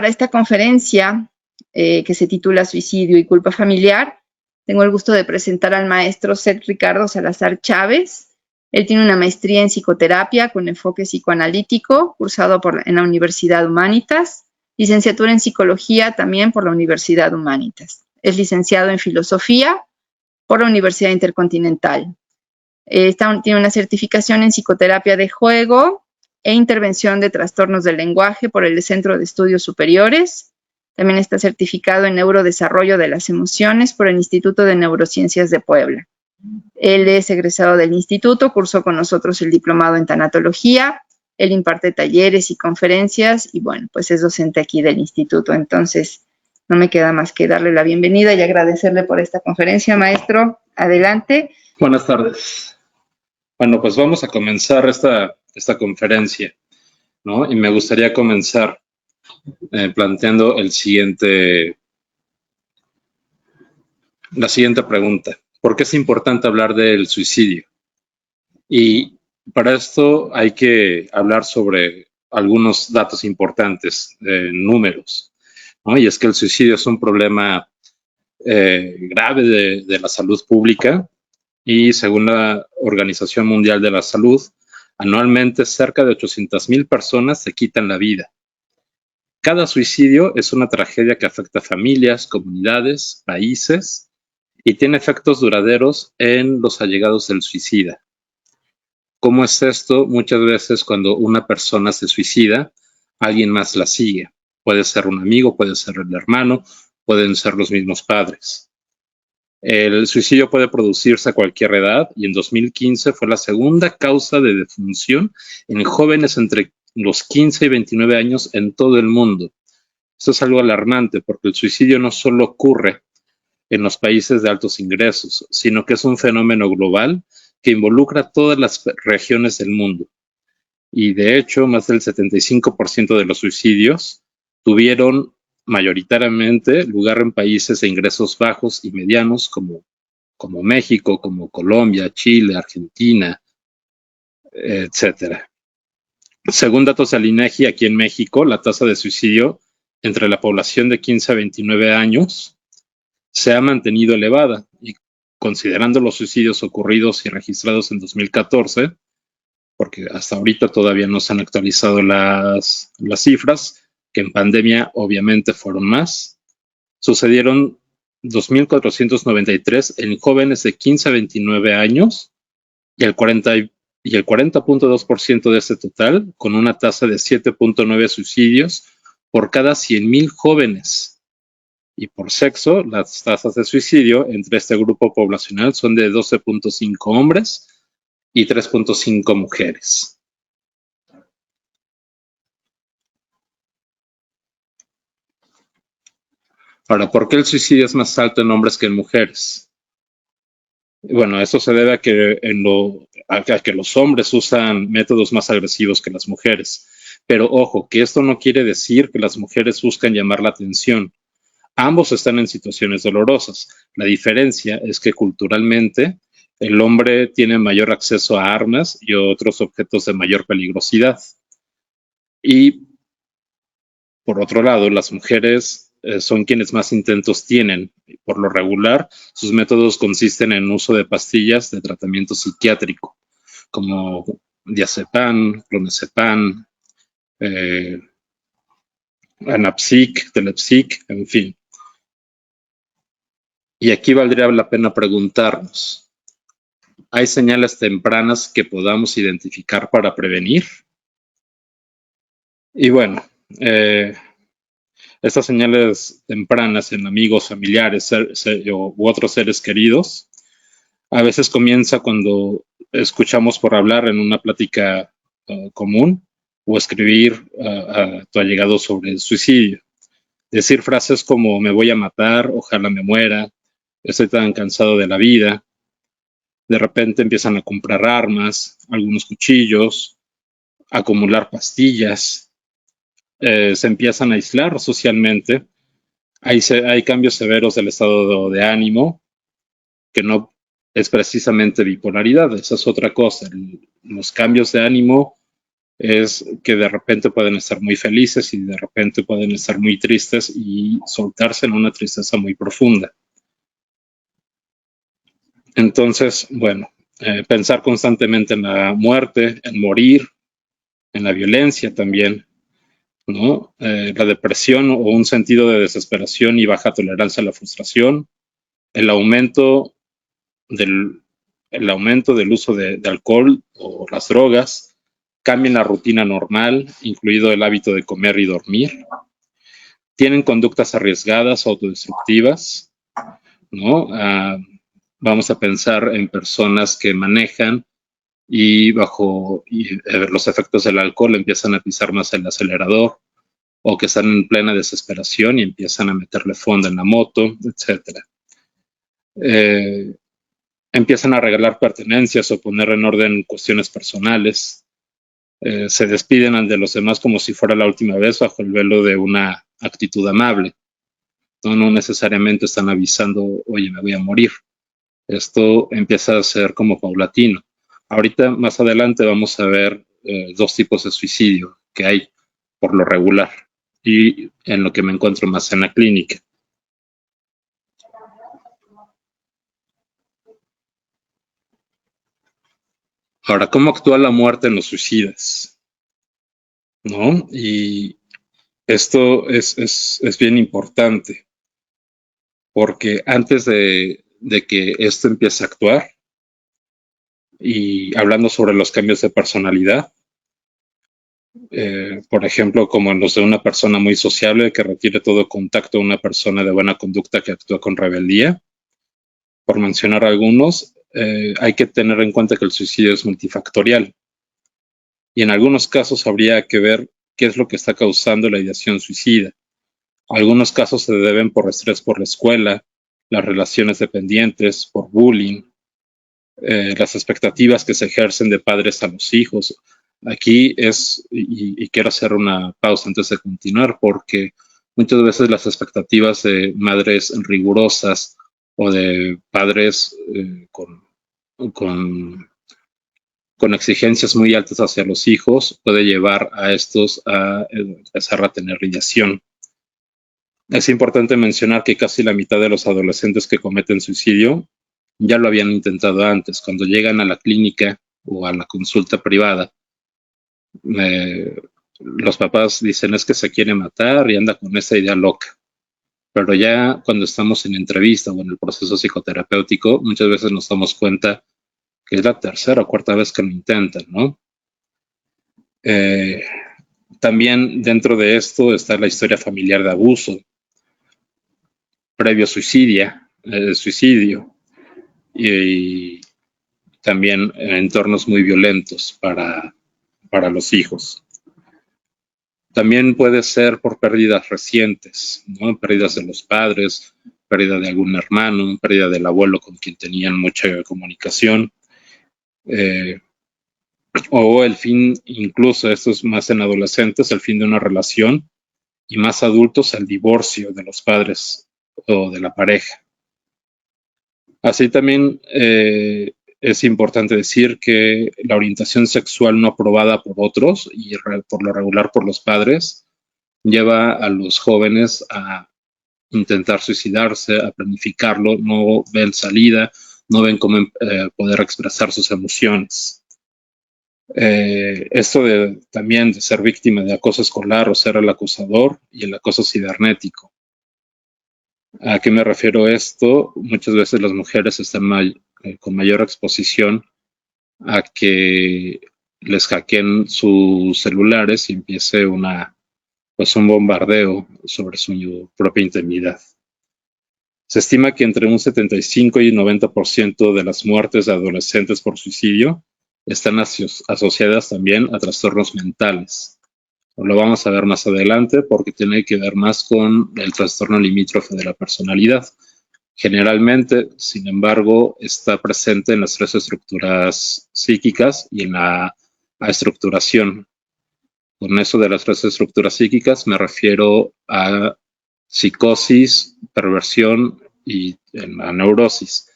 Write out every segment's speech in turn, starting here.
para esta conferencia que se titula Suicidio y culpa familiar, tengo el gusto de presentar al maestro Seth Ricardo Salazar Chávez. Él tiene una maestría en psicoterapia con enfoque psicoanalítico, cursado en la Universidad Humanitas, licenciatura en psicología también por la Universidad Humanitas. Es licenciado en filosofía por la Universidad Intercontinental. Tiene una certificación en psicoterapia de juego e intervención de trastornos del lenguaje por el Centro de Estudios Superiores. También está certificado en neurodesarrollo de las emociones por el Instituto de Neurociencias de Puebla. Él es egresado del instituto, cursó con nosotros el diplomado en tanatología, él imparte talleres y conferencias y bueno, pues es docente aquí del instituto. Entonces, no me queda más que darle la bienvenida y agradecerle por esta conferencia. Maestro, adelante. Buenas tardes. Bueno, pues vamos a comenzar esta conferencia, ¿no? Y me gustaría comenzar planteando la siguiente pregunta. ¿Por qué es importante hablar del suicidio? Y para esto hay que hablar sobre algunos datos importantes, números, ¿no? Y es que el suicidio es un problema grave de la salud pública y según la Organización Mundial de la Salud, anualmente cerca de 800,000 personas se quitan la vida. Cada suicidio es una tragedia que afecta a familias, comunidades, países y tiene efectos duraderos en los allegados del suicida. ¿Cómo es esto? Muchas veces cuando una persona se suicida, alguien más la sigue. Puede ser un amigo, puede ser el hermano, pueden ser los mismos padres. El suicidio puede producirse a cualquier edad y en 2015 fue la segunda causa de defunción en jóvenes entre los 15 y 29 años en todo el mundo. Esto es algo alarmante porque el suicidio no solo ocurre en los países de altos ingresos, sino que es un fenómeno global que involucra a todas las regiones del mundo. Y de hecho, más del 75% de los suicidios tuvieron mayoritariamente lugar en países de ingresos bajos y medianos como México, como Colombia, Chile, Argentina, etcétera. Según datos del INEGI, aquí en México, la tasa de suicidio entre la población de 15 a 29 años se ha mantenido elevada y considerando los suicidios ocurridos y registrados en 2014, porque hasta ahorita todavía no se han actualizado las cifras, que en pandemia obviamente fueron más, sucedieron 2,493 en jóvenes de 15 a 29 años y el 40.2% de este total, con una tasa de 7.9 suicidios por cada 100,000 jóvenes. Y por sexo, las tasas de suicidio entre este grupo poblacional son de 12.5 hombres y 3.5 mujeres. Ahora, ¿por qué el suicidio es más alto en hombres que en mujeres? Bueno, esto se debe a que los hombres usan métodos más agresivos que las mujeres. Pero ojo, que esto no quiere decir que las mujeres buscan llamar la atención. Ambos están en situaciones dolorosas. La diferencia es que culturalmente el hombre tiene mayor acceso a armas y otros objetos de mayor peligrosidad. Y por otro lado, las mujeres son quienes más intentos tienen. Por lo regular, sus métodos consisten en uso de pastillas de tratamiento psiquiátrico, como diazepam, clonazepam, Anapsic, Telepsic, en fin. Y aquí valdría la pena preguntarnos, ¿hay señales tempranas que podamos identificar para prevenir? Y bueno, estas señales tempranas en amigos, familiares u otros seres queridos, a veces comienza cuando escuchamos por hablar en una plática común o escribir a tu allegado sobre el suicidio. Decir frases como me voy a matar, ojalá me muera, estoy tan cansado de la vida. De repente empiezan a comprar armas, algunos cuchillos, a acumular pastillas, se empiezan a aislar socialmente. Hay cambios severos del estado de ánimo, que no es precisamente bipolaridad, esa es otra cosa. Los cambios de ánimo es que de repente pueden estar muy felices y de repente pueden estar muy tristes y soltarse en una tristeza muy profunda. Entonces, bueno, pensar constantemente en la muerte, en morir, en la violencia también, ¿no? La depresión o un sentido de desesperación y baja tolerancia a la frustración, el aumento del, el aumento del uso de alcohol o las drogas, cambian la rutina normal, incluido el hábito de comer y dormir, tienen conductas arriesgadas, autodestructivas, ¿no? Vamos a pensar en personas que manejan y bajo los efectos del alcohol empiezan a pisar más el acelerador, o que están en plena desesperación y empiezan a meterle fondo en la moto, etcétera. Empiezan a regalar pertenencias o poner en orden cuestiones personales. Se despiden de los demás como si fuera la última vez bajo el velo de una actitud amable. No necesariamente están avisando, oye, me voy a morir. Esto empieza a ser como paulatino. Ahorita, más adelante, vamos a ver dos tipos de suicidio que hay por lo regular y en lo que me encuentro más en la clínica. Ahora, ¿cómo actúa la muerte en los suicidas? ¿No? Y esto es bien importante porque antes de que esto empiece a actuar, y hablando sobre los cambios de personalidad, por ejemplo, como en los de una persona muy sociable que requiere todo contacto, una persona de buena conducta que actúa con rebeldía, por mencionar algunos, hay que tener en cuenta que el suicidio es multifactorial y en algunos casos habría que ver qué es lo que está causando la ideación suicida. Algunos casos se deben por estrés por la escuela, las relaciones dependientes, por bullying, las expectativas que se ejercen de padres a los hijos. Aquí y quiero hacer una pausa antes de continuar, porque muchas veces las expectativas de madres rigurosas o de padres con exigencias muy altas hacia los hijos puede llevar a estos a empezar a tener ideación. Es importante mencionar que casi la mitad de los adolescentes que cometen suicidio ya lo habían intentado antes. Cuando llegan a la clínica o a la consulta privada, los papás dicen es que se quiere matar y anda con esa idea loca. Pero ya cuando estamos en entrevista o en el proceso psicoterapéutico, muchas veces nos damos cuenta que es la tercera o cuarta vez que lo intentan, ¿no? También dentro de esto está la historia familiar de abuso, previo suicidio y también en entornos muy violentos para los hijos. También puede ser por pérdidas recientes, ¿no? Pérdidas de los padres, pérdida de algún hermano, pérdida del abuelo con quien tenían mucha comunicación, o el fin, incluso esto es más en adolescentes, el fin de una relación, y más adultos el divorcio de los padres o de la pareja. Así también es importante decir que la orientación sexual no aprobada por otros y por lo regular por los padres lleva a los jóvenes a intentar suicidarse, a planificarlo, no ven salida, no ven cómo poder expresar sus emociones. Esto también de ser víctima de acoso escolar o ser el acosador y el acoso cibernético. ¿A qué me refiero esto? Muchas veces las mujeres están con mayor exposición a que les hackeen sus celulares y empiece un bombardeo sobre su propia intimidad. Se estima que entre un 75 y un 90% de las muertes de adolescentes por suicidio están asociadas también a trastornos mentales. Lo vamos a ver más adelante porque tiene que ver más con el trastorno limítrofe de la personalidad. Generalmente, sin embargo, está presente en las tres estructuras psíquicas y en la estructuración. Con eso de las tres estructuras psíquicas me refiero a psicosis, perversión y en la neurosis.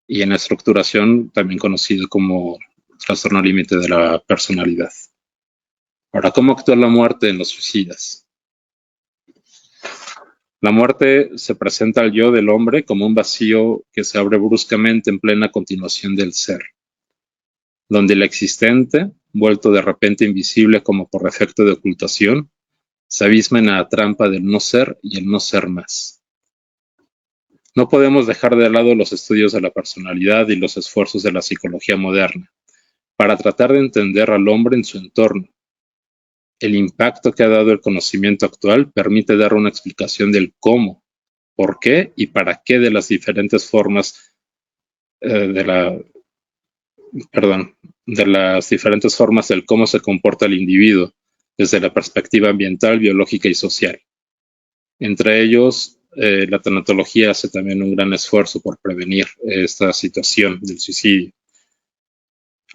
Y en la estructuración, también conocido como trastorno límite de la personalidad. Ahora, ¿cómo actúa la muerte en los suicidas? La muerte se presenta al yo del hombre como un vacío que se abre bruscamente en plena continuación del ser, donde el existente, vuelto de repente invisible como por efecto de ocultación, se abisma en la trampa del no ser y el no ser más. No podemos dejar de lado los estudios de la personalidad y los esfuerzos de la psicología moderna para tratar de entender al hombre en su entorno. El impacto que ha dado el conocimiento actual permite dar una explicación del cómo, por qué y para qué de las diferentes formas de las diferentes formas del cómo se comporta el individuo desde la perspectiva ambiental, biológica y social. Entre ellos, la tanatología hace también un gran esfuerzo por prevenir esta situación del suicidio.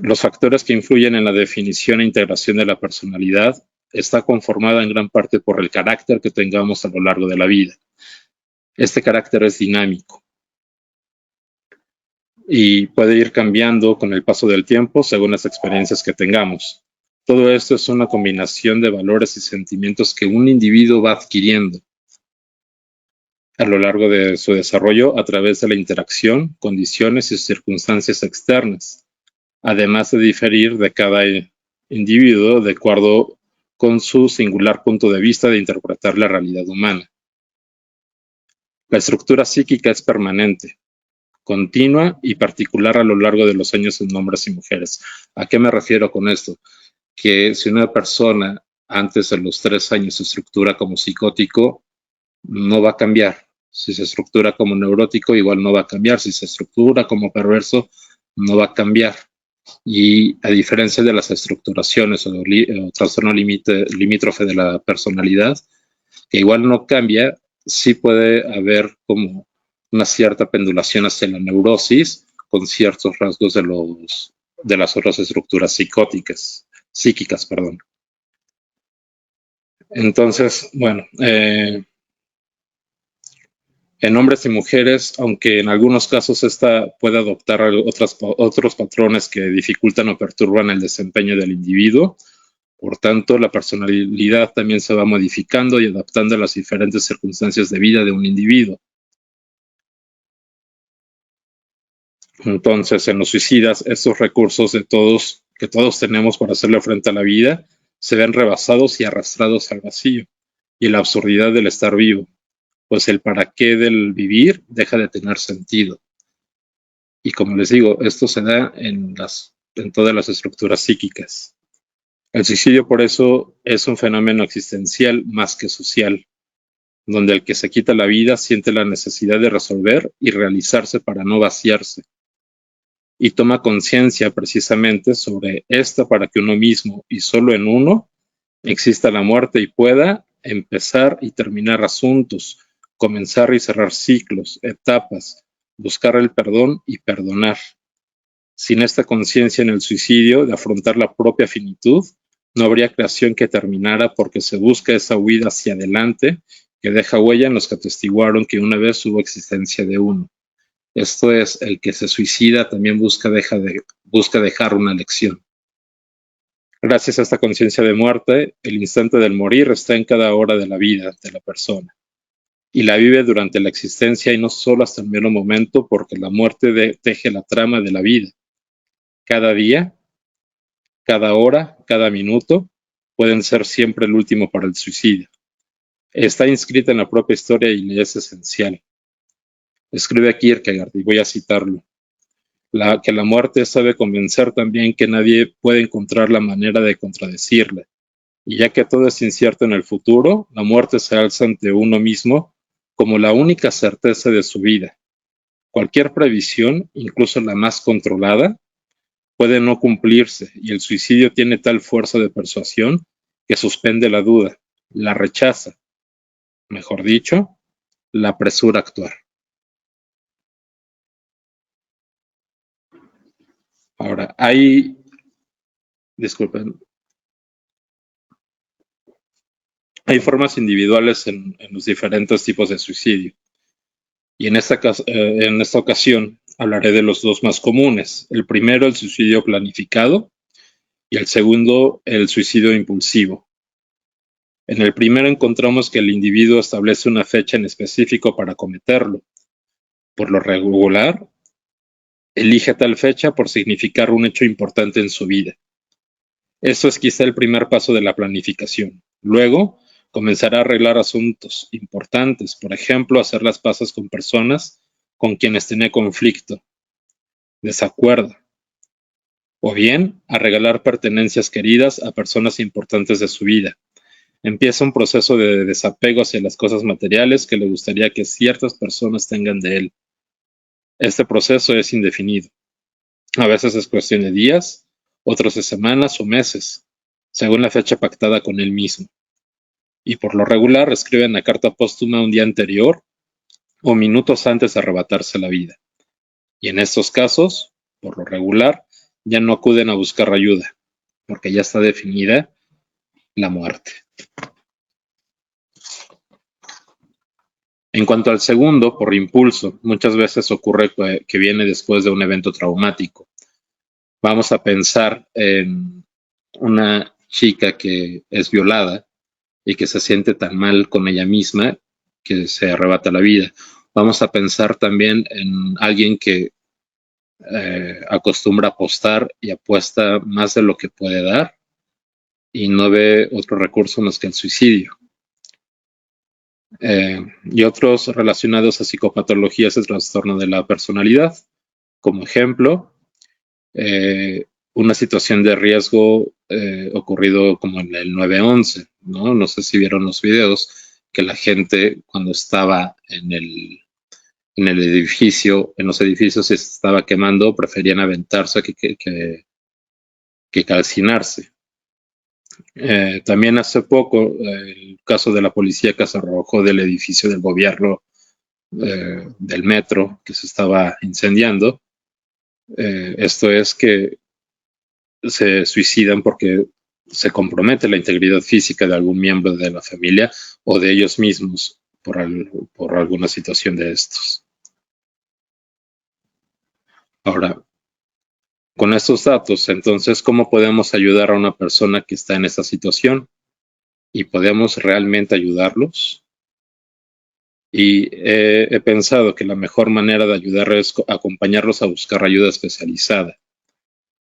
Los factores que influyen en la definición e integración de la personalidad está conformada en gran parte por el carácter que tengamos a lo largo de la vida. Este carácter es dinámico y puede ir cambiando con el paso del tiempo según las experiencias que tengamos. Todo esto es una combinación de valores y sentimientos que un individuo va adquiriendo a lo largo de su desarrollo a través de la interacción, condiciones y circunstancias externas, además de diferir de cada individuo de acuerdo con su singular punto de vista de interpretar la realidad humana. La estructura psíquica es permanente, continua y particular a lo largo de los años en hombres y mujeres. ¿A qué me refiero con esto? Que si una persona antes de los 3 años se estructura como psicótico, no va a cambiar. Si se estructura como neurótico, igual no va a cambiar. Si se estructura como perverso, no va a cambiar. Y a diferencia de las estructuraciones o trastorno limítrofe de la personalidad, que igual no cambia, sí puede haber como una cierta pendulación hacia la neurosis con ciertos rasgos de las otras estructuras psíquicas. Entonces, bueno, en hombres y mujeres, aunque en algunos casos esta puede adoptar otros patrones que dificultan o perturban el desempeño del individuo, por tanto, la personalidad también se va modificando y adaptando a las diferentes circunstancias de vida de un individuo. Entonces, en los suicidas, estos recursos que todos tenemos para hacerle frente a la vida se ven rebasados y arrastrados al vacío y la absurdidad del estar vivo, pues el para qué del vivir deja de tener sentido. Y como les digo, esto se da en todas las estructuras psíquicas. El suicidio, por eso, es un fenómeno existencial más que social, donde el que se quita la vida siente la necesidad de resolver y realizarse para no vaciarse, y toma conciencia precisamente sobre esta para que uno mismo, y solo en uno, exista la muerte y pueda empezar y terminar asuntos, comenzar y cerrar ciclos, etapas, buscar el perdón y perdonar. Sin esta conciencia en el suicidio de afrontar la propia finitud, no habría creación que terminara porque se busca esa huida hacia adelante que deja huella en los que atestiguaron que una vez hubo existencia de uno. Esto es, el que se suicida también busca dejar una lección. Gracias a esta conciencia de muerte, el instante del morir está en cada hora de la vida de la persona y la vive durante la existencia y no solo hasta el mero momento, porque la muerte teje la trama de la vida. Cada día, cada hora, cada minuto pueden ser siempre el último para el suicidio. Está inscrita en la propia historia y le es esencial. Escribe Kierkegaard, y voy a citarlo, que la muerte sabe convencer también que nadie puede encontrar la manera de contradecirle, y ya que todo es incierto en el futuro, la muerte se alza ante uno mismo como la única certeza de su vida. Cualquier previsión, incluso la más controlada, puede no cumplirse, y el suicidio tiene tal fuerza de persuasión que suspende la duda, la rechaza, mejor dicho, la apresura a actuar. Ahora, hay formas individuales en los diferentes tipos de suicidio. Y en esta ocasión hablaré de los dos más comunes. El primero, el suicidio planificado, y el segundo, el suicidio impulsivo. En el primero encontramos que el individuo establece una fecha en específico para cometerlo. Por lo regular, elige tal fecha por significar un hecho importante en su vida. Esto es quizá el primer paso de la planificación. Luego, comenzará a arreglar asuntos importantes, por ejemplo, hacer las paces con personas con quienes tiene conflicto, desacuerdo, o bien a regalar pertenencias queridas a personas importantes de su vida. Empieza un proceso de desapego hacia las cosas materiales que le gustaría que ciertas personas tengan de él. Este proceso es indefinido. A veces es cuestión de días, otros de semanas o meses, según la fecha pactada con él mismo. Y por lo regular escriben la carta póstuma un día anterior o minutos antes de arrebatarse la vida. Y en estos casos, por lo regular, ya no acuden a buscar ayuda, porque ya está definida la muerte. En cuanto al segundo, por impulso, muchas veces ocurre que viene después de un evento traumático. Vamos a pensar en una chica que es violada y que se siente tan mal con ella misma que se arrebata la vida. Vamos a pensar también en alguien que acostumbra apostar y apuesta más de lo que puede dar y no ve otro recurso más que el suicidio. Y otros relacionados a psicopatologías del trastorno de la personalidad. Como ejemplo, una situación de riesgo ocurrido como en el 9/11, ¿no? No sé si vieron los videos, que la gente cuando estaba en el edificio, en los edificios se estaba quemando, preferían aventarse que calcinarse. También hace poco, el caso de la policía que se arrojó del edificio del gobierno del metro que se estaba incendiando. Esto es que se suicidan porque se compromete la integridad física de algún miembro de la familia o de ellos mismos por alguna situación de estos. Ahora, con estos datos, entonces, ¿cómo podemos ayudar a una persona que está en esta situación? ¿Y podemos realmente ayudarlos? Y he pensado que la mejor manera de ayudarles es acompañarlos a buscar ayuda especializada.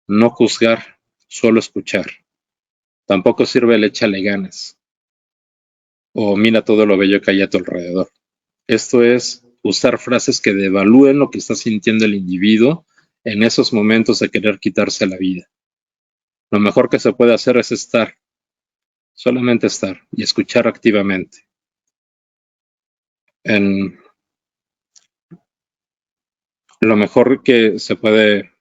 No juzgar, solo escuchar. Tampoco sirve el échale ganas o mira todo lo bello que hay a tu alrededor. Esto es usar frases que devalúen lo que está sintiendo el individuo en esos momentos de querer quitarse la vida. Lo mejor que se puede hacer es estar, solamente estar y escuchar activamente. Lo mejor que se puede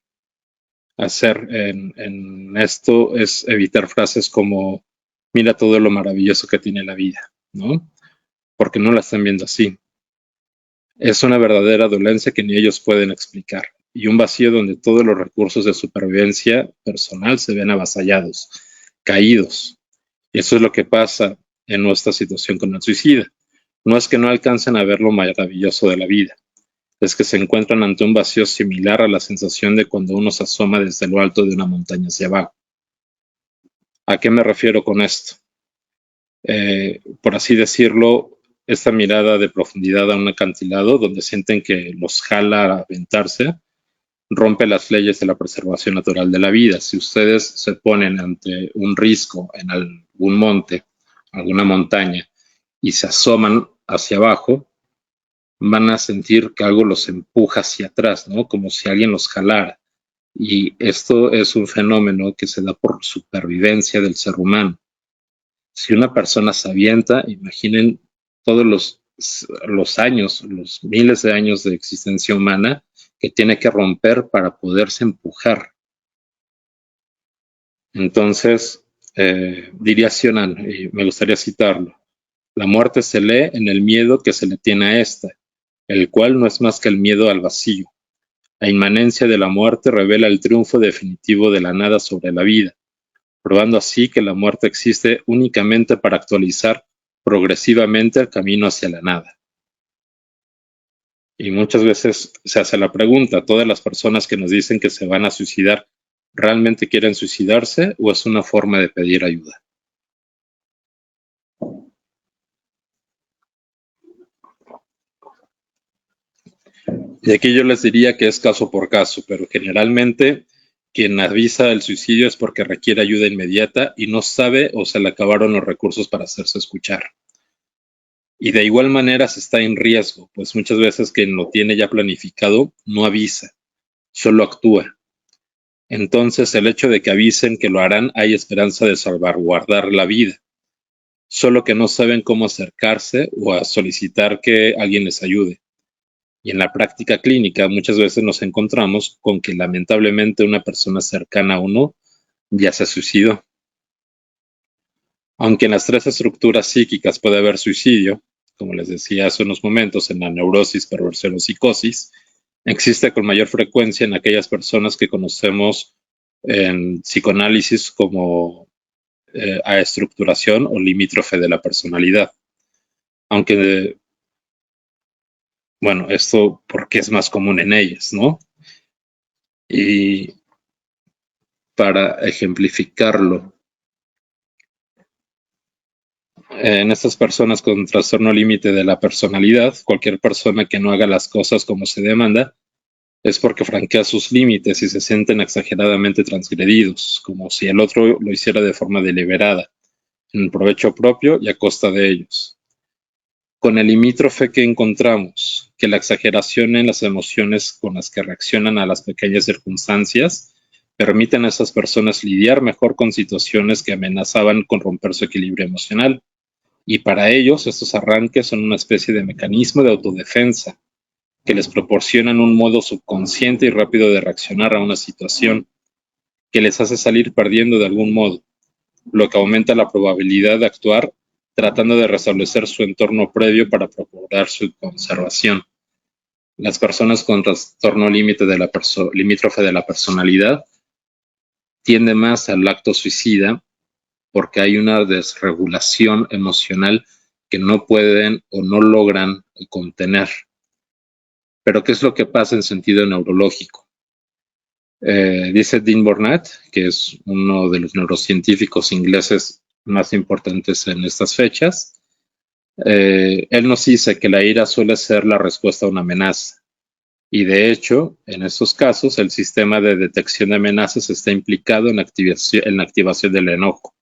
hacer en esto es evitar frases como mira todo lo maravilloso que tiene la vida, ¿no? Porque no la están viendo así. Es una verdadera dolencia que ni ellos pueden explicar y un vacío donde todos los recursos de supervivencia personal se ven avasallados, caídos. Y eso es lo que pasa en nuestra situación con el suicida. No es que no alcancen a ver lo maravilloso de la vida, es que se encuentran ante un vacío similar a la sensación de cuando uno se asoma desde lo alto de una montaña hacia abajo. ¿A qué me refiero con esto? Por así decirlo, esta mirada de profundidad a un acantilado donde sienten que los jala a aventarse, rompe las leyes de la preservación natural de la vida. Si ustedes se ponen ante un risco en algún monte, alguna montaña, y se asoman hacia abajo, van a sentir que algo los empuja hacia atrás, ¿no? Como si alguien los jalara. Y esto es un fenómeno que se da por supervivencia del ser humano. Si una persona se avienta, imaginen todos los años, los miles de años de existencia humana que tiene que romper para poderse empujar. Entonces, diría Sionan, y me gustaría citarlo, la muerte se lee en el miedo que se le tiene a esta, el cual no es más que el miedo al vacío. La inmanencia de la muerte revela el triunfo definitivo de la nada sobre la vida, probando así que la muerte existe únicamente para actualizar progresivamente el camino hacia la nada. Y muchas veces se hace la pregunta, todas las personas que nos dicen que se van a suicidar, ¿Realmente quieren suicidarse o es una forma de pedir ayuda? Y aquí yo les diría que es caso por caso, pero generalmente quien avisa del suicidio es porque requiere ayuda inmediata y no sabe o se le acabaron los recursos para hacerse escuchar. Y de igual manera se está en riesgo, pues muchas veces quien lo tiene ya planificado no avisa, solo actúa. Entonces el hecho de que avisen que lo harán, hay esperanza de salvaguardar la vida, solo que no saben cómo acercarse o a solicitar que alguien les ayude. Y en la práctica clínica muchas veces nos encontramos con que lamentablemente una persona cercana a uno ya se suicidó. Aunque en las tres estructuras psíquicas puede haber suicidio, como les decía hace unos momentos, en la neurosis, perversión o psicosis, existe con mayor frecuencia en aquellas personas que conocemos en psicoanálisis como aestructuración o limítrofe de la personalidad. Aunque, bueno, esto porque es más común en ellas, ¿no? Y para ejemplificarlo, en estas personas con trastorno límite de la personalidad, cualquier persona que no haga las cosas como se demanda es porque franquea sus límites y se sienten exageradamente transgredidos, como si el otro lo hiciera de forma deliberada, en provecho propio y a costa de ellos. Con el limítrofe que encontramos, que la exageración en las emociones con las que reaccionan a las pequeñas circunstancias permiten a esas personas lidiar mejor con situaciones que amenazaban con romper su equilibrio emocional. Y para ellos estos arranques son una especie de mecanismo de autodefensa que les proporcionan un modo subconsciente y rápido de reaccionar a una situación que les hace salir perdiendo de algún modo, lo que aumenta la probabilidad de actuar tratando de restablecer su entorno previo para procurar su conservación. Las personas con trastorno limítrofe de la personalidad tienden más al acto suicida porque hay una desregulación emocional que no pueden o no logran contener. Pero ¿qué es lo que pasa en sentido neurológico? Dice Dean Burnett, que es uno de los neurocientíficos ingleses más importantes en estas fechas, él nos dice que la ira suele ser la respuesta a una amenaza. Y de hecho, en estos casos, el sistema de detección de amenazas está implicado en la activación del enojo.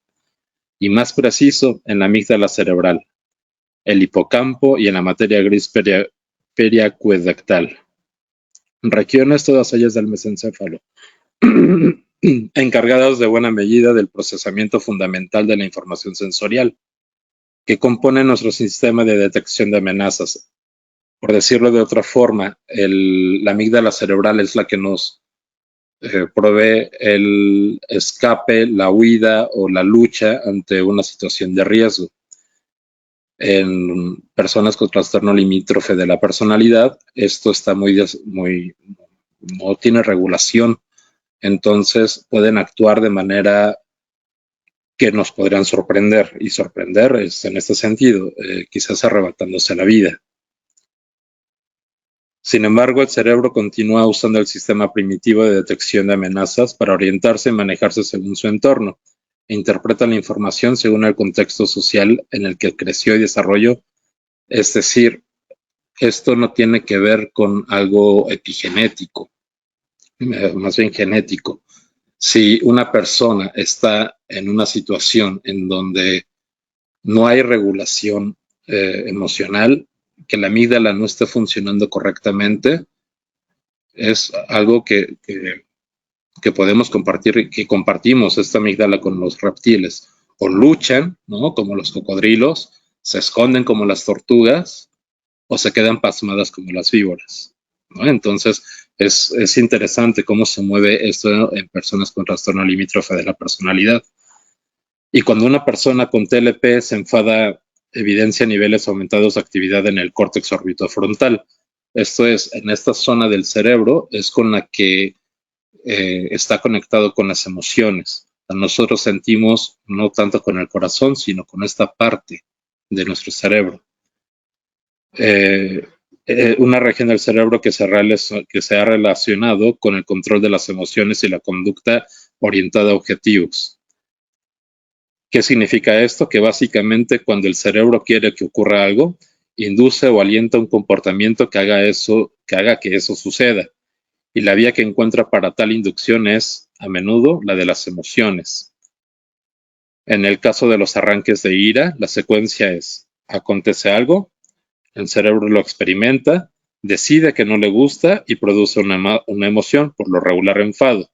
Y más preciso, en la amígdala cerebral, el hipocampo y en la materia gris periacuedactal. Regiones todas ellas del mesencéfalo, encargadas de buena medida del procesamiento fundamental de la información sensorial, que compone nuestro sistema de detección de amenazas. Por decirlo de otra forma, la amígdala cerebral es la que nos provee el escape, la huida o la lucha ante una situación de riesgo. En personas con trastorno limítrofe de la personalidad, esto está no tiene regulación, entonces pueden actuar de manera que nos podrían sorprender, y sorprender es en este sentido, quizás arrebatándose la vida. Sin embargo, el cerebro continúa usando el sistema primitivo de detección de amenazas para orientarse y manejarse según su entorno, e interpreta la información según el contexto social en el que creció y desarrolló. Es decir, esto no tiene que ver con algo epigenético, más bien genético. Si una persona está en una situación en donde no hay regulación emocional, que la amígdala no esté funcionando correctamente, es algo que podemos compartir y que compartimos esta amígdala con los reptiles. O luchan, ¿no? Como los cocodrilos, se esconden como las tortugas, o se quedan pasmadas como las víboras, ¿no? Entonces, es interesante cómo se mueve esto en personas con trastorno limítrofe de la personalidad. Y cuando una persona con TLP se enfada, evidencia niveles aumentados de actividad en el córtex orbitofrontal. Esto es, en esta zona del cerebro, es con la que está conectado con las emociones. Nosotros sentimos no tanto con el corazón, sino con esta parte de nuestro cerebro. una región del cerebro que se ha relacionado con el control de las emociones y la conducta orientada a objetivos. ¿Qué significa esto? Que básicamente cuando el cerebro quiere que ocurra algo, induce o alienta un comportamiento que haga que eso suceda. Y la vía que encuentra para tal inducción es, a menudo, la de las emociones. En el caso de los arranques de ira, la secuencia es: acontece algo, el cerebro lo experimenta, decide que no le gusta y produce una emoción, por lo regular enfado,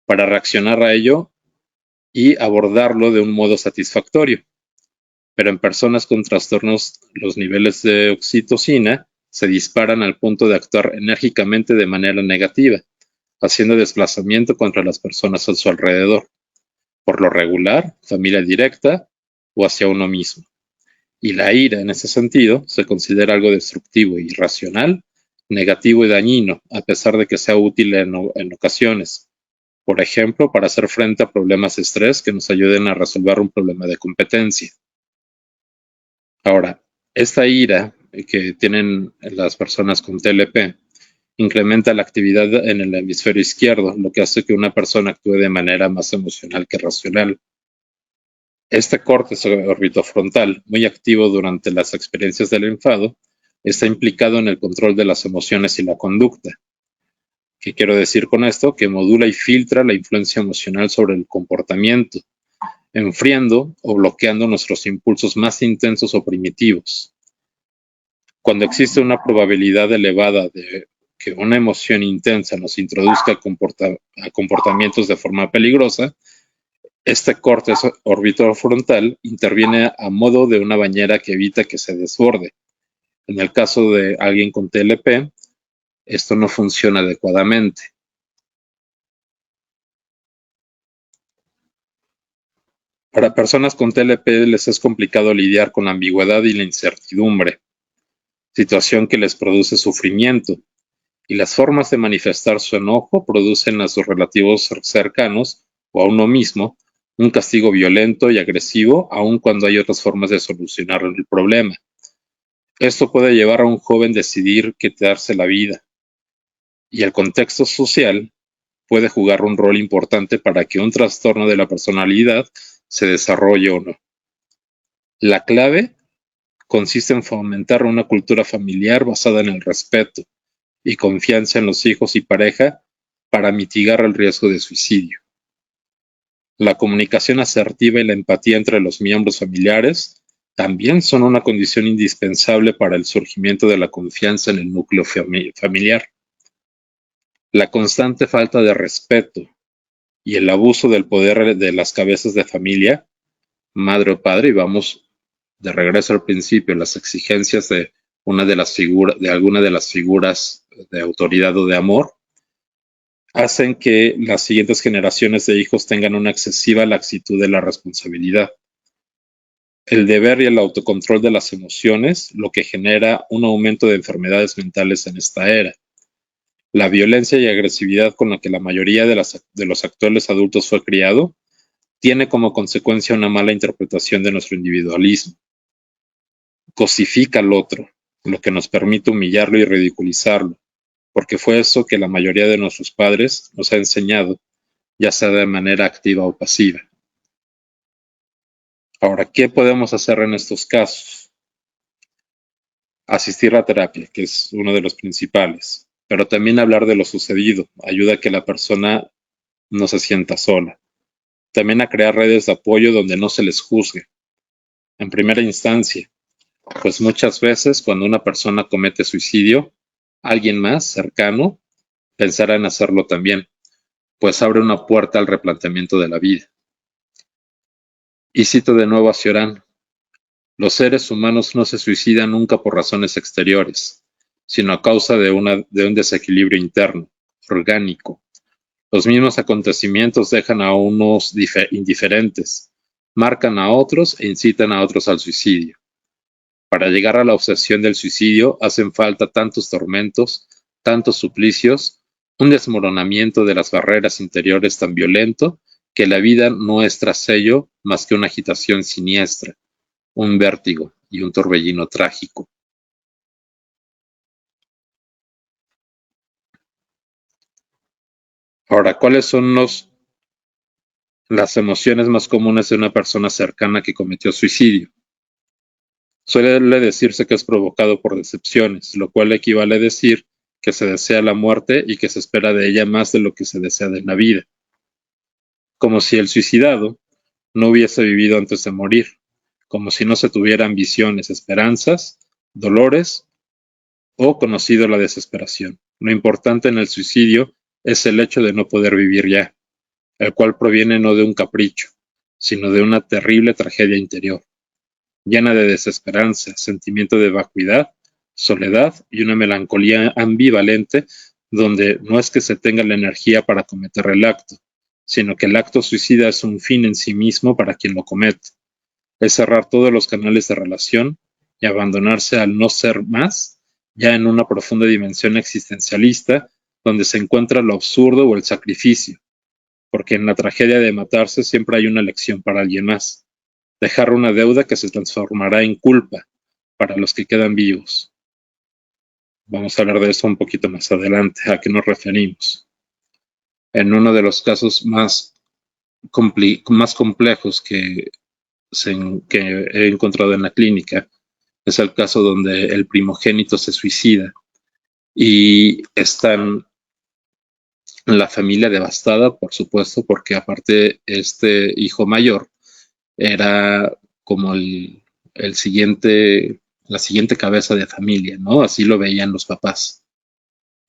para reaccionar a ello y abordarlo de un modo satisfactorio. Pero en personas con trastornos, los niveles de oxitocina se disparan al punto de actuar enérgicamente de manera negativa, haciendo desplazamiento contra las personas a su alrededor, por lo regular, familia directa o hacia uno mismo. Y la ira, en ese sentido, se considera algo destructivo, irracional, negativo y dañino, a pesar de que sea útil en ocasiones. Por ejemplo, para hacer frente a problemas de estrés que nos ayuden a resolver un problema de competencia. Ahora, esta ira que tienen las personas con TLP incrementa la actividad en el hemisferio izquierdo, lo que hace que una persona actúe de manera más emocional que racional. Este córtex orbitofrontal, muy activo durante las experiencias del enfado, está implicado en el control de las emociones y la conducta. ¿Qué quiero decir con esto? Que modula y filtra la influencia emocional sobre el comportamiento, enfriando o bloqueando nuestros impulsos más intensos o primitivos. Cuando existe una probabilidad elevada de que una emoción intensa nos introduzca a comportamientos de forma peligrosa, este córtex orbitofrontal interviene a modo de una bañera que evita que se desborde. En el caso de alguien con TLP, esto no funciona adecuadamente. Para personas con TLP les es complicado lidiar con la ambigüedad y la incertidumbre, situación que les produce sufrimiento, y las formas de manifestar su enojo producen a sus relativos cercanos o a uno mismo un castigo violento y agresivo, aun cuando hay otras formas de solucionar el problema. Esto puede llevar a un joven a decidir quitarse la vida, y el contexto social puede jugar un rol importante para que un trastorno de la personalidad se desarrolle o no. La clave consiste en fomentar una cultura familiar basada en el respeto y confianza en los hijos y pareja para mitigar el riesgo de suicidio. La comunicación asertiva y la empatía entre los miembros familiares también son una condición indispensable para el surgimiento de la confianza en el núcleo familiar. La constante falta de respeto y el abuso del poder de las cabezas de familia, madre o padre, y vamos de regreso al principio, las exigencias de alguna de las figuras de autoridad o de amor, hacen que las siguientes generaciones de hijos tengan una excesiva laxitud de la responsabilidad. El deber y el autocontrol de las emociones, lo que genera un aumento de enfermedades mentales en esta era. La violencia y agresividad con la que la mayoría de los actuales adultos fue criado, tiene como consecuencia una mala interpretación de nuestro individualismo. Cosifica al otro, lo que nos permite humillarlo y ridiculizarlo, porque fue eso que la mayoría de nuestros padres nos ha enseñado, ya sea de manera activa o pasiva. Ahora, ¿qué podemos hacer en estos casos? Asistir a terapia, que es uno de los principales, pero también hablar de lo sucedido ayuda a que la persona no se sienta sola. También a crear redes de apoyo donde no se les juzgue. En primera instancia, pues muchas veces cuando una persona comete suicidio, alguien más cercano pensará en hacerlo también, pues abre una puerta al replanteamiento de la vida. Y cito de nuevo a Cioran: los seres humanos no se suicidan nunca por razones exteriores, sino a causa de un desequilibrio interno, orgánico. Los mismos acontecimientos dejan a unos indiferentes, marcan a otros e incitan a otros al suicidio. Para llegar a la obsesión del suicidio hacen falta tantos tormentos, tantos suplicios, un desmoronamiento de las barreras interiores tan violento que la vida no es tras ello más que una agitación siniestra, un vértigo y un torbellino trágico. Ahora, ¿cuáles son las emociones más comunes de una persona cercana que cometió suicidio? Suele decirse que es provocado por decepciones, lo cual equivale a decir que se desea la muerte y que se espera de ella más de lo que se desea de la vida, como si el suicidado no hubiese vivido antes de morir, como si no se tuviera ambiciones, esperanzas, dolores o conocido la desesperación. Lo importante en el suicidio es el hecho de no poder vivir ya, el cual proviene no de un capricho, sino de una terrible tragedia interior, llena de desesperanza, sentimiento de vacuidad, soledad y una melancolía ambivalente donde no es que se tenga la energía para cometer el acto, sino que el acto suicida es un fin en sí mismo para quien lo comete. Es cerrar todos los canales de relación y abandonarse al no ser más, ya en una profunda dimensión existencialista donde se encuentra lo absurdo o el sacrificio, porque en la tragedia de matarse siempre hay una lección para alguien más, dejar una deuda que se transformará en culpa para los que quedan vivos. Vamos a hablar de eso un poquito más adelante, a qué nos referimos. En uno de los casos más complejos que he encontrado en la clínica, es el caso donde el primogénito se suicida y están la familia devastada, por supuesto, porque aparte este hijo mayor era como el siguiente, la siguiente cabeza de familia, ¿no? Así lo veían los papás.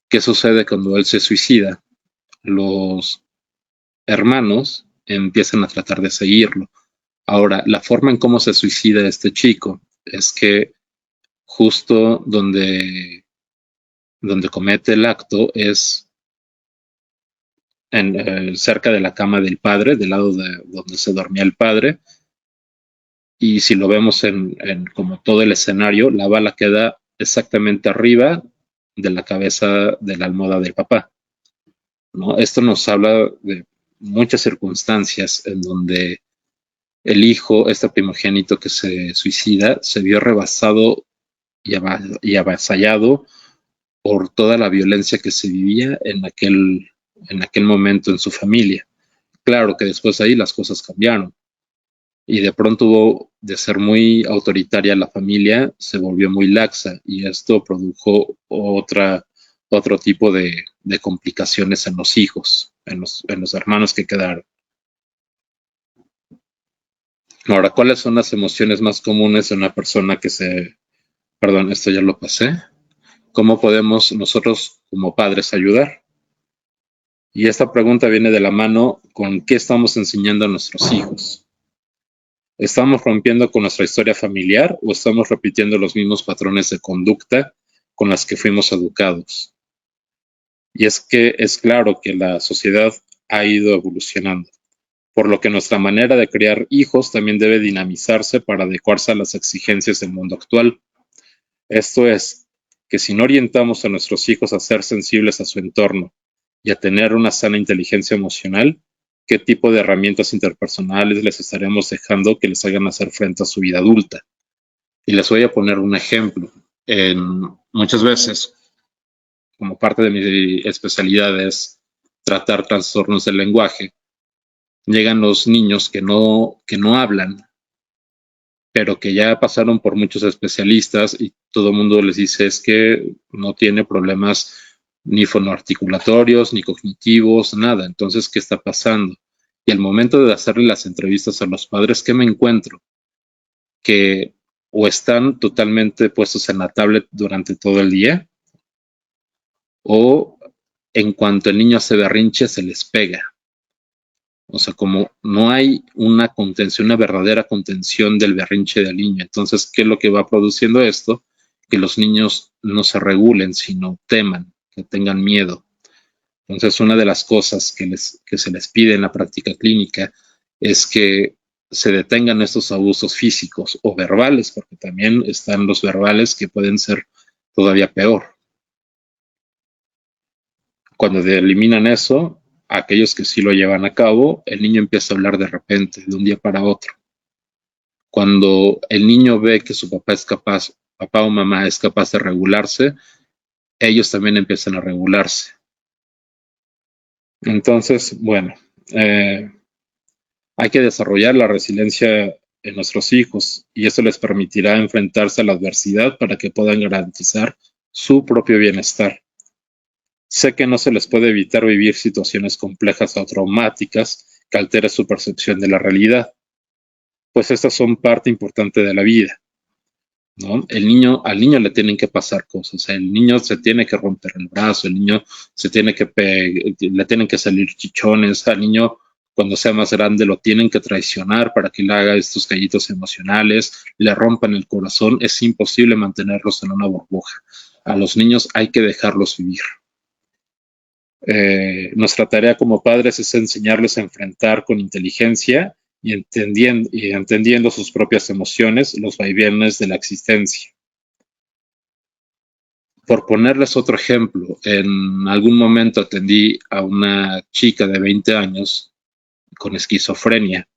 ¿Qué sucede cuando él se suicida? Los hermanos empiezan a tratar de seguirlo. Ahora, la forma en cómo se suicida este chico es que justo donde comete el acto es cerca de la cama del padre, del lado de donde se dormía el padre, y si lo vemos en como todo el escenario, la bala queda exactamente arriba de la cabeza de la almohada del papá, ¿no? Esto nos habla de muchas circunstancias en donde el hijo, este primogénito que se suicida, se vio rebasado y avasallado por toda la violencia que se vivía en aquel momento en su familia. Claro que después ahí las cosas cambiaron y de pronto hubo de ser muy autoritaria la familia, se volvió muy laxa y esto produjo otro tipo de complicaciones en los hijos, en los hermanos que quedaron. Ahora, ¿cuáles son las emociones más comunes de una persona perdón, esto ya lo pasé? ¿Cómo podemos nosotros como padres ayudar? Y esta pregunta viene de la mano con qué estamos enseñando a nuestros hijos. ¿Estamos rompiendo con nuestra historia familiar o estamos repitiendo los mismos patrones de conducta con las que fuimos educados? Y es que es claro que la sociedad ha ido evolucionando, por lo que nuestra manera de criar hijos también debe dinamizarse para adecuarse a las exigencias del mundo actual. Esto es, que si no orientamos a nuestros hijos a ser sensibles a su entorno y a tener una sana inteligencia emocional, ¿qué tipo de herramientas interpersonales les estaremos dejando que les hagan hacer frente a su vida adulta? Y les voy a poner un ejemplo. Muchas veces, como parte de mi especialidad es tratar trastornos del lenguaje, llegan los niños que no hablan, pero que ya pasaron por muchos especialistas y todo el mundo les dice es que no tiene problemas ni fonoarticulatorios, ni cognitivos, nada. Entonces, ¿qué está pasando? Y al momento de hacerle las entrevistas a los padres, ¿qué me encuentro? Que o están totalmente puestos en la tablet durante todo el día, o en cuanto el niño hace berrinche, se les pega. O sea, como no hay una contención, una verdadera contención del berrinche del niño. Entonces, ¿qué es lo que va produciendo esto? Que los niños no se regulen, sino teman, que tengan miedo. Entonces, una de las cosas que se les pide en la práctica clínica es que se detengan estos abusos físicos o verbales, porque también están los verbales que pueden ser todavía peor. Cuando eliminan eso, aquellos que sí lo llevan a cabo, el niño empieza a hablar de repente, de un día para otro. Cuando el niño ve que su papá es capaz, papá o mamá es capaz de regularse, ellos también empiezan a regularse. Entonces, bueno, hay que desarrollar la resiliencia en nuestros hijos y eso les permitirá enfrentarse a la adversidad para que puedan garantizar su propio bienestar. Sé que no se les puede evitar vivir situaciones complejas o traumáticas que alteren su percepción de la realidad, pues estas son parte importante de la vida, ¿no? Al niño le tienen que pasar cosas, el niño se tiene que romper el brazo, el niño le tienen que salir chichones, al niño cuando sea más grande lo tienen que traicionar para que le haga estos callitos emocionales, le rompan el corazón, es imposible mantenerlos en una burbuja. A los niños hay que dejarlos vivir. Nuestra tarea como padres es enseñarles a enfrentar con inteligencia y entendiendo sus propias emociones, los vaivenes de la existencia. Por ponerles otro ejemplo, en algún momento atendí a una chica de 20 años con esquizofrenia,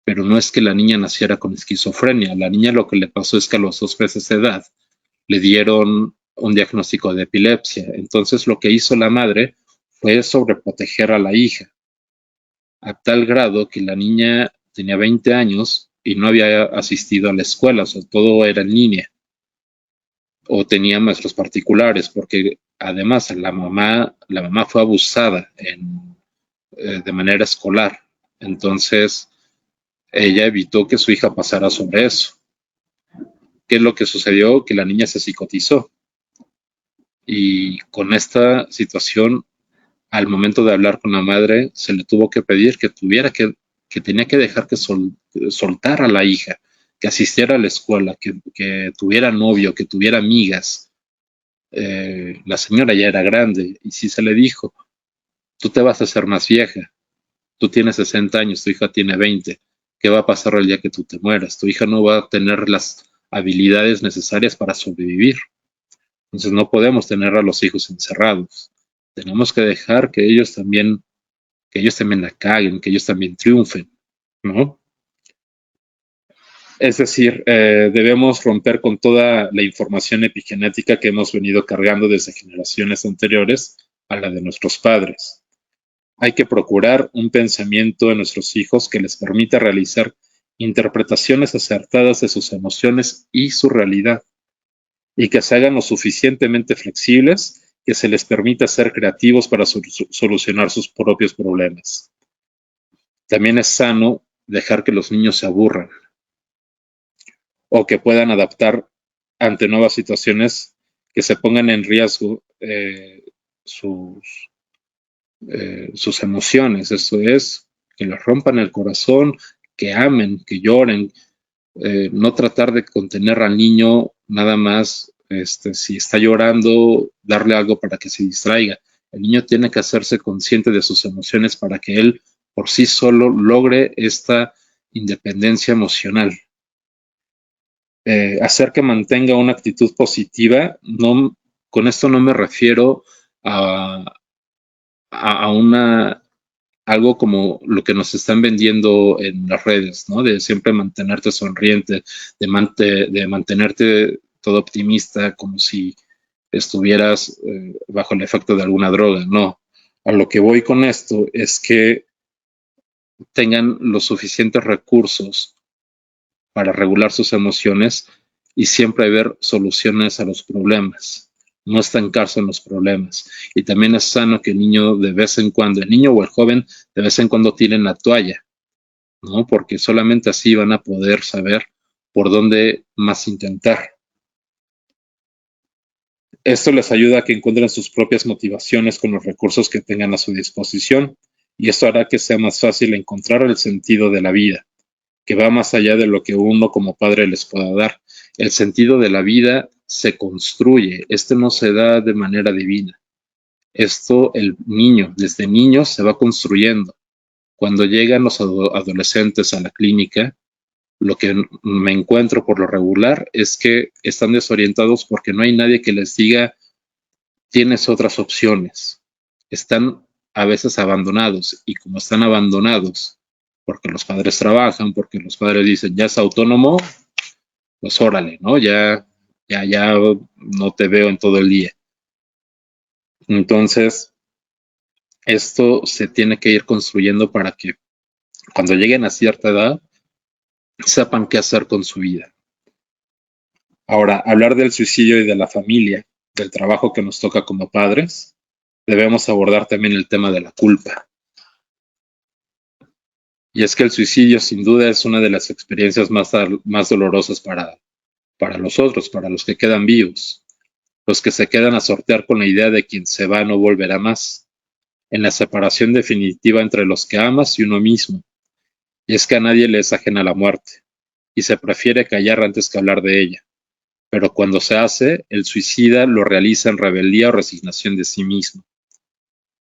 pero no es que la niña naciera con esquizofrenia, la niña lo que le pasó es que a los 2 meses de edad le dieron un diagnóstico de epilepsia. Entonces lo que hizo la madre fue sobreproteger a la hija, a tal grado que la niña tenía 20 años y no había asistido a la escuela, o sea, todo era en línea, o tenía maestros particulares, porque además la mamá fue abusada de manera escolar. Entonces, ella evitó que su hija pasara sobre eso. ¿Qué es lo que sucedió? Que la niña se psicotizó. Y con esta situación, al momento de hablar con la madre, se le tuvo que pedir que tenía que dejar que soltara a la hija, que asistiera a la escuela, que tuviera novio, que tuviera amigas. La señora ya era grande y sí se le dijo, tú te vas a hacer más vieja, tú tienes 60 años, tu hija tiene 20, ¿qué va a pasar el día que tú te mueras? Tu hija no va a tener las habilidades necesarias para sobrevivir. Entonces no podemos tener a los hijos encerrados. Tenemos que dejar que ellos también la caguen, que ellos también triunfen, ¿no? Es decir, debemos romper con toda la información epigenética que hemos venido cargando desde generaciones anteriores a la de nuestros padres. Hay que procurar un pensamiento en nuestros hijos que les permita realizar interpretaciones acertadas de sus emociones y su realidad, y que se hagan lo suficientemente flexibles que se les permita ser creativos para solucionar sus propios problemas. También es sano dejar que los niños se aburran o que puedan adaptar ante nuevas situaciones que se pongan en riesgo sus, sus emociones. Eso es, que les rompan el corazón, que amen, que lloren, no tratar de contener al niño nada más, si está llorando, darle algo para que se distraiga. El niño tiene que hacerse consciente de sus emociones para que él por sí solo logre esta independencia emocional. Hacer que mantenga una actitud positiva, no, con esto no me refiero a algo como lo que nos están vendiendo en las redes, ¿no? De siempre mantenerte sonriente, de mantenerte todo optimista, como si estuvieras bajo el efecto de alguna droga. No. A lo que voy con esto es que tengan los suficientes recursos para regular sus emociones y siempre ver soluciones a los problemas, no estancarse en los problemas. Y también es sano que el niño de vez en cuando, el niño o el joven de vez en cuando tiren la toalla, ¿no? Porque solamente así van a poder saber por dónde más intentar. Esto les ayuda a que encuentren sus propias motivaciones con los recursos que tengan a su disposición y esto hará que sea más fácil encontrar el sentido de la vida, que va más allá de lo que uno como padre les pueda dar. El sentido de la vida se construye, este no se da de manera divina. Esto el niño, desde niño se va construyendo. Cuando llegan los adolescentes a la clínica, lo que me encuentro por lo regular es que están desorientados porque no hay nadie que les diga, tienes otras opciones. Están a veces abandonados y como están abandonados porque los padres trabajan, porque los padres dicen, ya es autónomo, pues órale, ¿no? Ya no te veo en todo el día. Entonces, Esto se tiene que ir construyendo para que cuando lleguen a cierta edad sepan qué hacer con su vida. Ahora, hablar del suicidio y de la familia, del trabajo que nos toca como padres, debemos abordar también el tema de la culpa. Y es que el suicidio sin duda es una de las experiencias más dolorosas para los otros, para los que quedan vivos, los que se quedan a sortear con la idea de quien se va no volverá más, en la separación definitiva entre los que amas y uno mismo. Y es que a nadie le es ajena la muerte, y se prefiere callar antes que hablar de ella. Pero cuando se hace, el suicida lo realiza en rebeldía o resignación de sí mismo.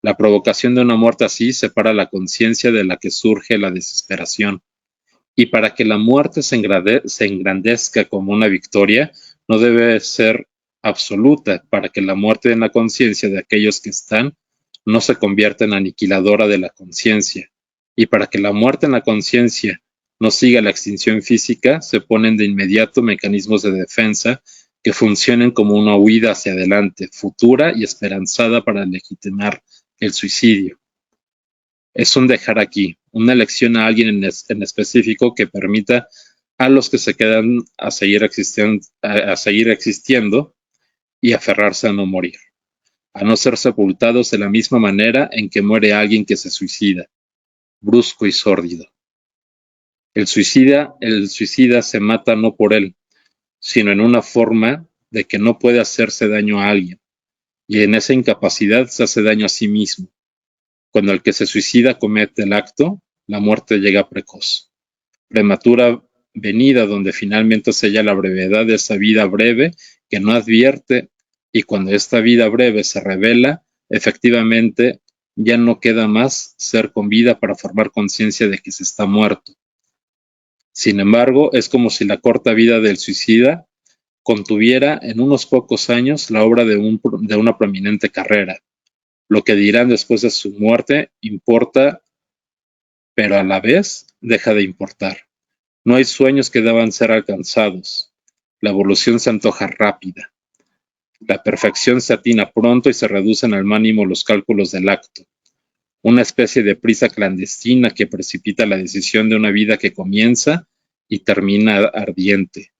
La provocación de una muerte así separa la conciencia de la que surge la desesperación. Y para que la muerte se engrandezca como una victoria, no debe ser absoluta, para que la muerte en la conciencia de aquellos que están no se convierta en aniquiladora de la conciencia. Y para que la muerte en la conciencia no siga la extinción física, se ponen de inmediato mecanismos de defensa que funcionen como una huida hacia adelante, futura y esperanzada para legitimar el suicidio. Es un dejar aquí, una elección a alguien en específico que permita a los que se quedan a seguir existiendo y aferrarse a no morir, a no ser sepultados de la misma manera en que muere alguien que se suicida, brusco y sórdido. El suicida se mata no por él, sino en una forma de que no puede hacerse daño a alguien, y en esa incapacidad se hace daño a sí mismo. Cuando el que se suicida comete el acto, la muerte llega precoz, prematura venida donde finalmente sella la brevedad de esa vida breve que no advierte, y cuando esta vida breve se revela, efectivamente ya no queda más ser con vida para formar conciencia de que se está muerto. Sin embargo, es como si la corta vida del suicida contuviera en unos pocos años la obra de una prominente carrera. Lo que dirán después de su muerte importa, pero a la vez deja de importar. No hay sueños que deban ser alcanzados. La evolución se antoja rápida. La perfección se atina pronto y se reducen al mínimo los cálculos del acto. Una especie de prisa clandestina que precipita la decisión de una vida que comienza y termina ardiente,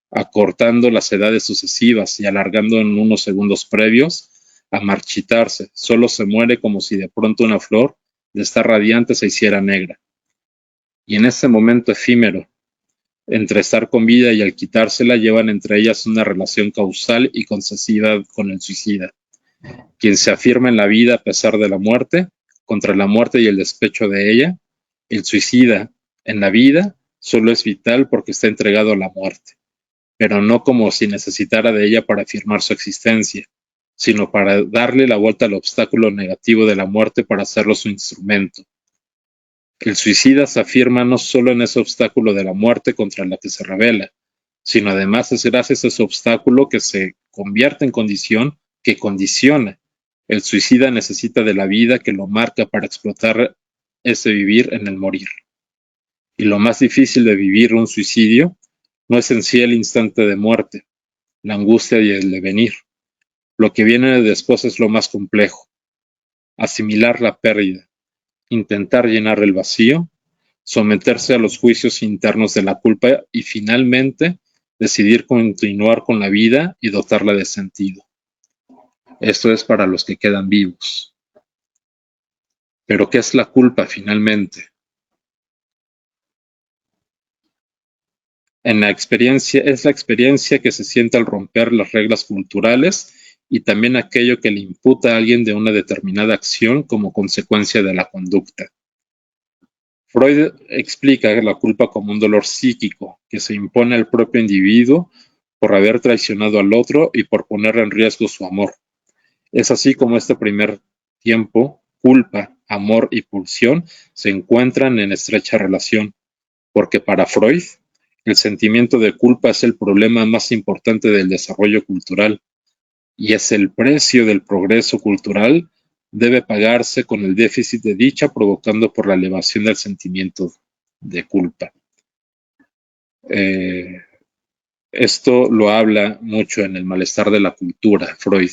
acortando las edades sucesivas y alargando en unos segundos previos a marchitarse. Solo se muere como si de pronto una flor de estar radiante se hiciera negra. Y en ese momento efímero, entre estar con vida y al quitársela, llevan entre ellas una relación causal y concesiva con el suicida, quien se afirma en la vida a pesar de la muerte, contra la muerte y el despecho de ella. El suicida en la vida solo es vital porque está entregado a la muerte, pero no como si necesitara de ella para afirmar su existencia, sino para darle la vuelta al obstáculo negativo de la muerte para hacerlo su instrumento. El suicida se afirma no solo en ese obstáculo de la muerte contra la que se revela, sino además es gracias a ese obstáculo que se convierte en condición que condiciona. El suicida necesita de la vida que lo marca para explotar ese vivir en el morir. Y lo más difícil de vivir un suicidio no es en sí el instante de muerte, la angustia y el devenir. Lo que viene después es lo más complejo. Asimilar la pérdida, intentar llenar el vacío, someterse a los juicios internos de la culpa y finalmente decidir continuar con la vida y dotarla de sentido. Esto es para los que quedan vivos. Pero ¿qué es la culpa finalmente? Es la experiencia que se siente al romper las reglas culturales y también aquello que le imputa a alguien de una determinada acción como consecuencia de la conducta. Freud explica la culpa como un dolor psíquico que se impone al propio individuo por haber traicionado al otro y por poner en riesgo su amor. Es así como este primer tiempo, culpa, amor y pulsión se encuentran en estrecha relación, porque para Freud, el sentimiento de culpa es el problema más importante del desarrollo cultural y es el precio del progreso cultural debe pagarse con el déficit de dicha provocando por la elevación del sentimiento de culpa. Esto lo habla mucho en El malestar de la cultura, Freud,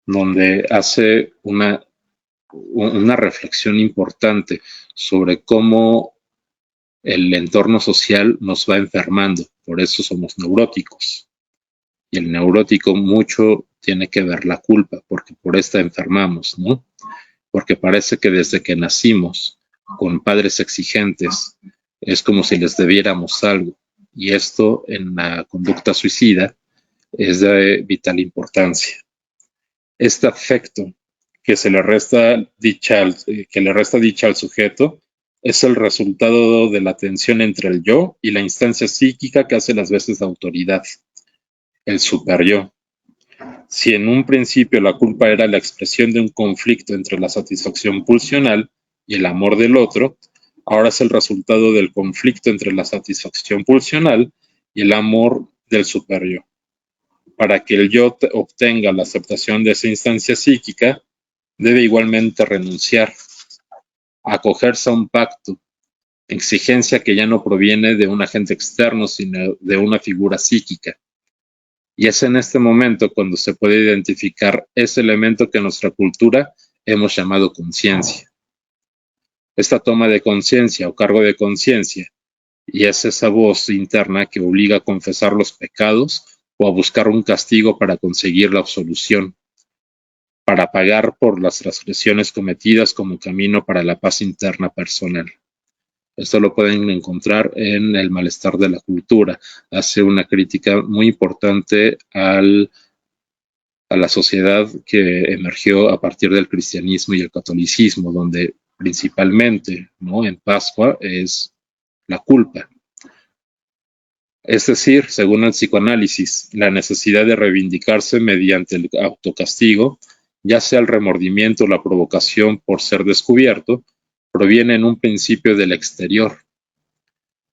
donde hace una una reflexión importante sobre cómo el entorno social nos va enfermando. Por eso somos neuróticos. Y el neurótico mucho tiene que ver la culpa, porque por esta enfermamos, ¿no? Porque parece que desde que nacimos con padres exigentes es como si les debiéramos algo. Y esto en la conducta suicida es de vital importancia. Este afecto que le resta dicha al sujeto es el resultado de la tensión entre el yo y la instancia psíquica que hace las veces de autoridad, el superyo. Si en un principio la culpa era la expresión de un conflicto entre la satisfacción pulsional y el amor del otro, ahora es el resultado del conflicto entre la satisfacción pulsional y el amor del superyo. Para que el yo obtenga la aceptación de esa instancia psíquica, debe igualmente renunciar, acogerse a un pacto, exigencia que ya no proviene de un agente externo, sino de una figura psíquica. Y es en este momento cuando se puede identificar ese elemento que en nuestra cultura hemos llamado conciencia. Esta toma de conciencia o cargo de conciencia, y es esa voz interna que obliga a confesar los pecados o a buscar un castigo para conseguir la absolución, para pagar por las transgresiones cometidas como camino para la paz interna personal. Esto lo pueden encontrar en El malestar de la cultura. Hace una crítica muy importante a la sociedad que emergió a partir del cristianismo y el catolicismo, donde principalmente, ¿no?, en Pascua es la culpa. Es decir, según el psicoanálisis, la necesidad de reivindicarse mediante el autocastigo, ya sea el remordimiento o la provocación por ser descubierto, proviene en un principio del exterior.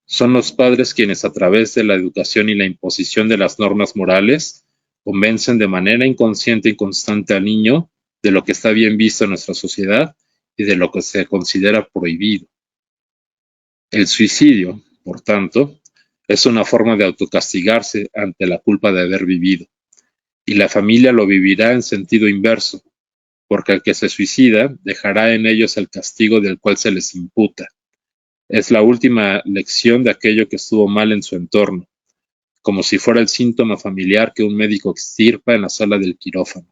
Son los padres quienes a través de la educación y la imposición de las normas morales convencen de manera inconsciente y constante al niño de lo que está bien visto en nuestra sociedad y de lo que se considera prohibido. El suicidio, por tanto, es una forma de autocastigarse ante la culpa de haber vivido, y la familia lo vivirá en sentido inverso, porque el que se suicida dejará en ellos el castigo del cual se les imputa. Es la última lección de aquello que estuvo mal en su entorno, como si fuera el síntoma familiar que un médico extirpa en la sala del quirófano,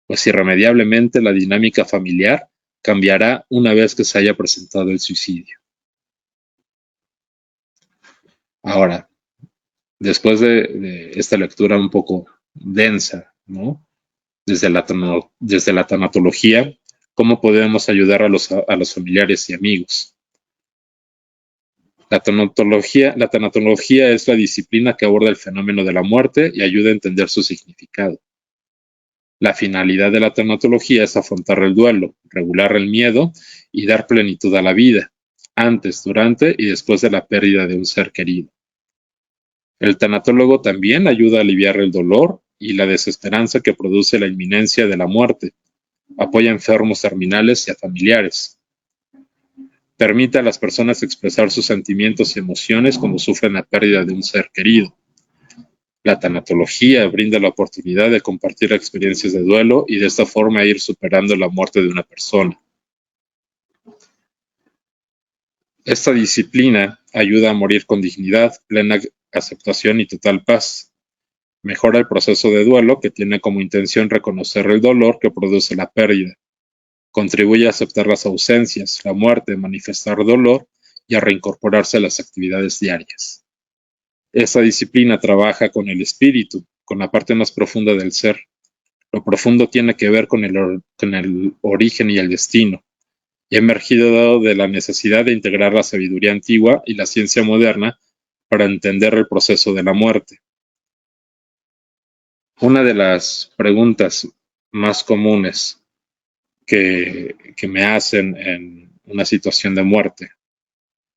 pues irremediablemente la dinámica familiar cambiará una vez que se haya presentado el suicidio. Ahora, después de esta lectura un poco densa, ¿no?, desde la tanatología, ¿cómo podemos ayudar a los familiares y amigos? La tanatología es la disciplina que aborda el fenómeno de la muerte y ayuda a entender su significado. La finalidad de la tanatología es afrontar el duelo, regular el miedo y dar plenitud a la vida, antes, durante y después de la pérdida de un ser querido. El tanatólogo también ayuda a aliviar el dolor y la desesperanza que produce la inminencia de la muerte. Apoya a enfermos terminales y a familiares. Permite a las personas expresar sus sentimientos y emociones cuando sufren la pérdida de un ser querido. La tanatología brinda la oportunidad de compartir experiencias de duelo y de esta forma ir superando la muerte de una persona. Esta disciplina ayuda a morir con dignidad, plena aceptación y total paz. Mejora el proceso de duelo que tiene como intención reconocer el dolor que produce la pérdida. Contribuye a aceptar las ausencias, la muerte, manifestar dolor y a reincorporarse a las actividades diarias. Esta disciplina trabaja con el espíritu, con la parte más profunda del ser. Lo profundo tiene que ver con el origen y el destino, y ha emergido de la necesidad de integrar la sabiduría antigua y la ciencia moderna para entender el proceso de la muerte. Una de las preguntas más comunes que me hacen en una situación de muerte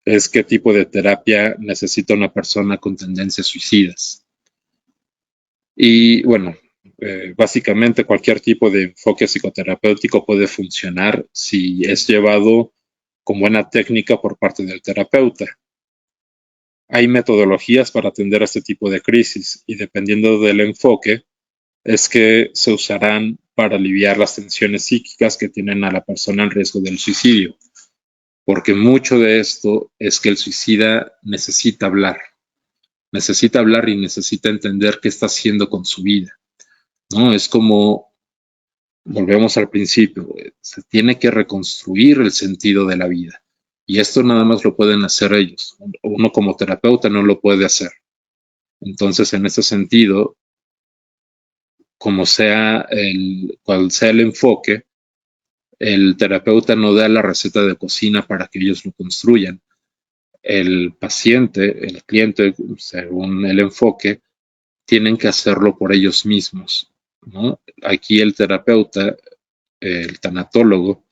es qué tipo de terapia necesita una persona con tendencias suicidas. Y bueno, básicamente cualquier tipo de enfoque psicoterapéutico puede funcionar si es llevado con buena técnica por parte del terapeuta. Hay metodologías para atender a este tipo de crisis y dependiendo del enfoque es que se usarán para aliviar las tensiones psíquicas que tienen a la persona en riesgo del suicidio. Porque mucho de esto es que el suicida necesita hablar y necesita entender qué está haciendo con su vida, ¿no? Es como, volvemos al principio, se tiene que reconstruir el sentido de la vida. Y esto nada más lo pueden hacer ellos. Uno como terapeuta no lo puede hacer. Entonces, en ese sentido, cual sea el enfoque, el terapeuta no da la receta de cocina para que ellos lo construyan. El paciente, el cliente, según el enfoque, tienen que hacerlo por ellos mismos, ¿no? Aquí el terapeuta, el tanatólogo,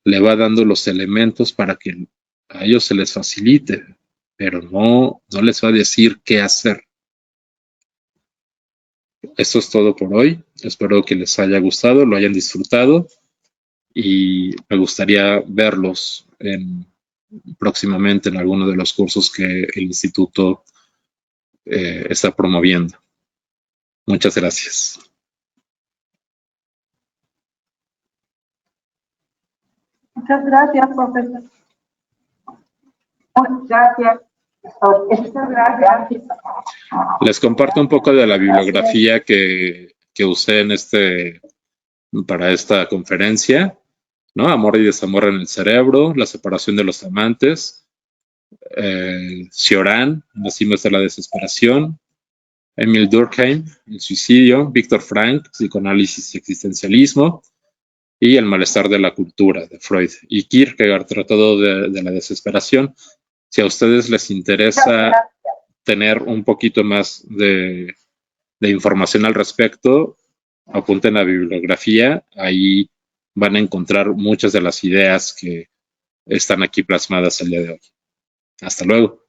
le va dando los elementos para que a ellos se les facilite, pero no les va a decir qué hacer. Esto es todo por hoy. Espero que les haya gustado, lo hayan disfrutado y me gustaría verlos próximamente en alguno de los cursos que el instituto está promoviendo. Muchas gracias. Muchas gracias, profesor. Gracias. Muchas gracias. Les comparto un poco de la bibliografía que usé para esta conferencia, ¿no? Amor y desamor en el cerebro, la separación de los amantes, Cioran, Nacimos de la desesperación, Emil Durkheim, el suicidio, Víctor Frank, psicoanálisis y existencialismo, y el malestar de la cultura, de Freud, y Kierkegaard, tratado de la desesperación. Si a ustedes les interesa tener un poquito más de información al respecto, apunten la bibliografía, ahí van a encontrar muchas de las ideas que están aquí plasmadas el día de hoy. Hasta luego.